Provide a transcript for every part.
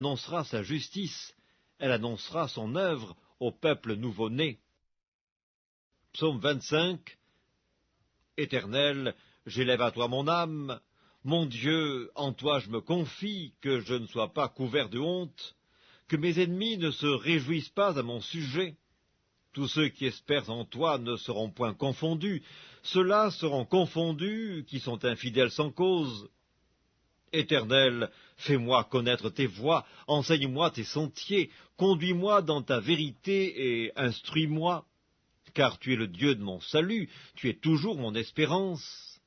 annoncera sa justice, elle annoncera son œuvre au peuple nouveau-né. Psaume 25. Éternel, j'élève à toi mon âme. Mon Dieu, en toi je me confie, que je ne sois pas couvert de honte, que mes ennemis ne se réjouissent pas à mon sujet. Tous ceux qui espèrent en toi ne seront point confondus, ceux-là seront confondus qui sont infidèles sans cause. Éternel, fais-moi connaître tes voies, enseigne-moi tes sentiers, conduis-moi dans ta vérité et instruis-moi, car tu es le Dieu de mon salut, tu es toujours mon espérance.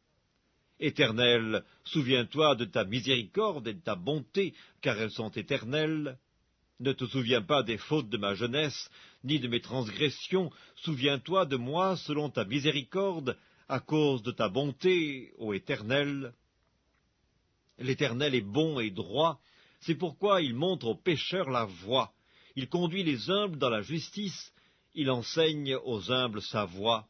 Éternel, souviens-toi de ta miséricorde et de ta bonté, car elles sont éternelles. Ne te souviens pas des fautes de ma jeunesse, ni de mes transgressions, souviens-toi de moi selon ta miséricorde, à cause de ta bonté, ô Éternel. L'Éternel est bon et droit, c'est pourquoi il montre aux pécheurs la voie. Il conduit les humbles dans la justice, il enseigne aux humbles sa voie.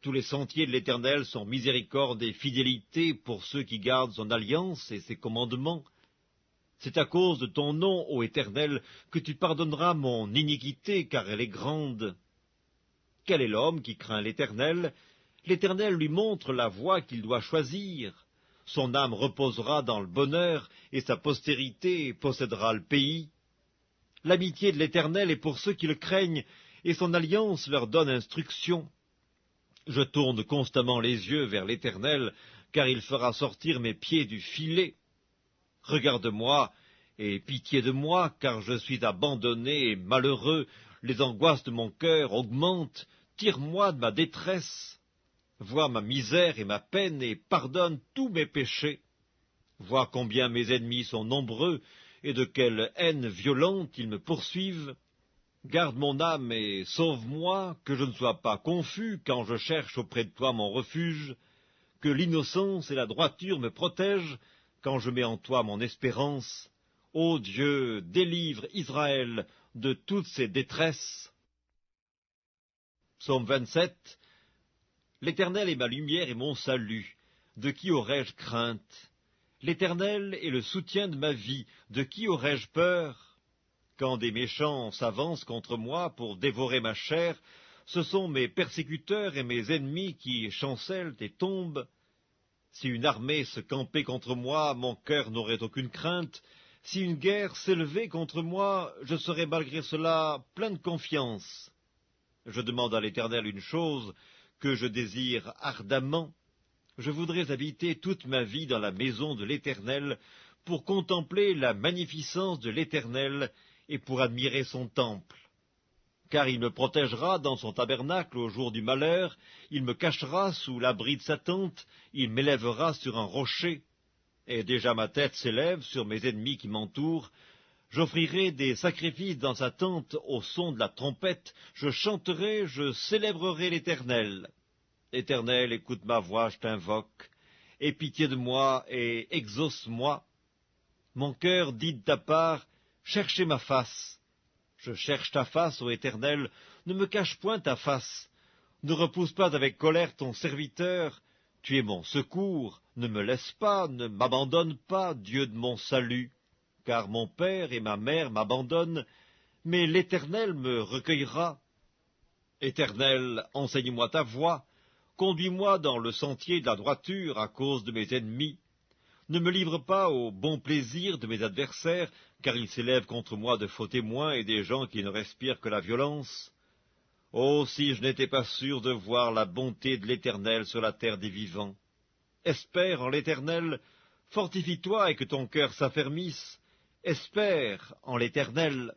Tous les sentiers de l'Éternel sont miséricorde et fidélité pour ceux qui gardent son alliance et ses commandements. C'est à cause de ton nom, ô Éternel, que tu pardonneras mon iniquité, car elle est grande. Quel est l'homme qui craint l'Éternel? L'Éternel lui montre la voie qu'il doit choisir. Son âme reposera dans le bonheur, et sa postérité possédera le pays. L'amitié de l'Éternel est pour ceux qui le craignent, et son alliance leur donne instruction. Je tourne constamment les yeux vers l'Éternel, car il fera sortir mes pieds du filet. Regarde-moi, et pitié de moi, car je suis abandonné et malheureux, les angoisses de mon cœur augmentent, tire-moi de ma détresse. Vois ma misère et ma peine, et pardonne tous mes péchés. Vois combien mes ennemis sont nombreux, et de quelle haine violente ils me poursuivent. Garde mon âme et sauve-moi, que je ne sois pas confus quand je cherche auprès de toi mon refuge, que l'innocence et la droiture me protègent quand je mets en toi mon espérance. Ô Dieu, délivre Israël de toutes ses détresses. Psaume 27. L'Éternel est ma lumière et mon salut. De qui aurais-je crainte? L'Éternel est le soutien de ma vie. De qui aurais-je peur? Quand des méchants s'avancent contre moi pour dévorer ma chair, ce sont mes persécuteurs et mes ennemis qui chancellent et tombent. Si une armée se campait contre moi, mon cœur n'aurait aucune crainte. Si une guerre s'élevait contre moi, je serais malgré cela plein de confiance. Je demande à l'Éternel une chose que je désire ardemment. Je voudrais habiter toute ma vie dans la maison de l'Éternel pour contempler la magnificence de l'Éternel et pour admirer son temple. Car il me protégera dans son tabernacle au jour du malheur, il me cachera sous l'abri de sa tente, il m'élèvera sur un rocher. Et déjà ma tête s'élève sur mes ennemis qui m'entourent. J'offrirai des sacrifices dans sa tente au son de la trompette, je chanterai, je célébrerai l'Éternel. Éternel, écoute ma voix, je t'invoque. Aie pitié de moi et exauce-moi. Mon cœur dit de ta part, cherchez ma face. Je cherche ta face, ô Éternel, ne me cache point ta face. Ne repousse pas avec colère ton serviteur. Tu es mon secours, ne me laisse pas, ne m'abandonne pas, Dieu de mon salut. Car mon père et ma mère m'abandonnent, mais l'Éternel me recueillera. Éternel, enseigne-moi ta voie, conduis-moi dans le sentier de la droiture à cause de mes ennemis. Ne me livre pas au bon plaisir de mes adversaires, car ils s'élèvent contre moi de faux témoins et des gens qui ne respirent que la violence. Oh, si je n'étais pas sûr de voir la bonté de l'Éternel sur la terre des vivants. Espère en l'Éternel, fortifie-toi et que ton cœur s'affermisse. Espère en l'Éternel.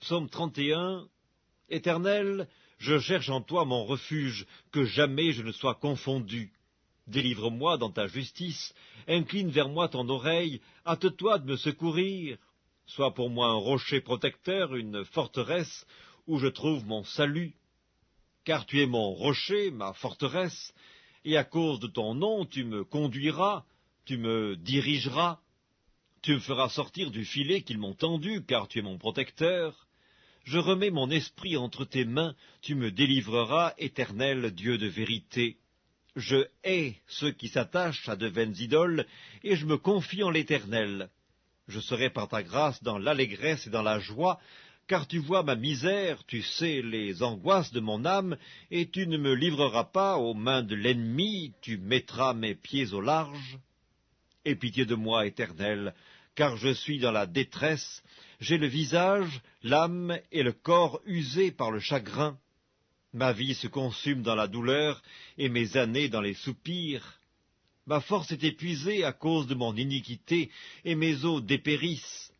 Psaume 31. Éternel, je cherche en toi mon refuge, que jamais je ne sois confondu. Délivre-moi dans ta justice, incline vers moi ton oreille, hâte-toi de me secourir. Sois pour moi un rocher protecteur, une forteresse, où je trouve mon salut. Car tu es mon rocher, ma forteresse, et à cause de ton nom tu me conduiras, tu me dirigeras. Tu me feras sortir du filet qu'ils m'ont tendu, car tu es mon protecteur. Je remets mon esprit entre tes mains, tu me délivreras, Éternel Dieu de vérité. Je hais ceux qui s'attachent à de vaines idoles, et je me confie en l'Éternel. Je serai par ta grâce dans l'allégresse et dans la joie, car tu vois ma misère, tu sais les angoisses de mon âme, et tu ne me livreras pas aux mains de l'ennemi, tu mettras mes pieds au large. Aie pitié de moi, Éternel, car je suis dans la détresse, j'ai le visage, l'âme et le corps usés par le chagrin. Ma vie se consume dans la douleur, et mes années dans les soupirs. Ma force est épuisée à cause de mon iniquité, et mes os dépérissent.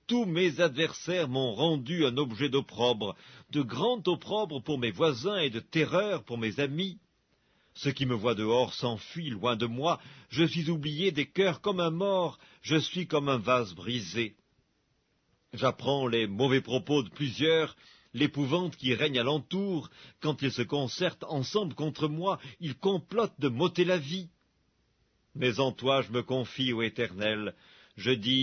Tous mes adversaires m'ont rendu un objet d'opprobre, de grand opprobre pour mes voisins et de terreur pour mes amis. Ceux qui me voient dehors s'enfuient loin de moi, je suis oublié des cœurs comme un mort, je suis comme un vase brisé. J'apprends les mauvais propos de plusieurs, l'épouvante qui règne alentour, quand ils se concertent ensemble contre moi, ils complotent de m'ôter la vie. Mais en toi je me confie, ô Éternel, je dis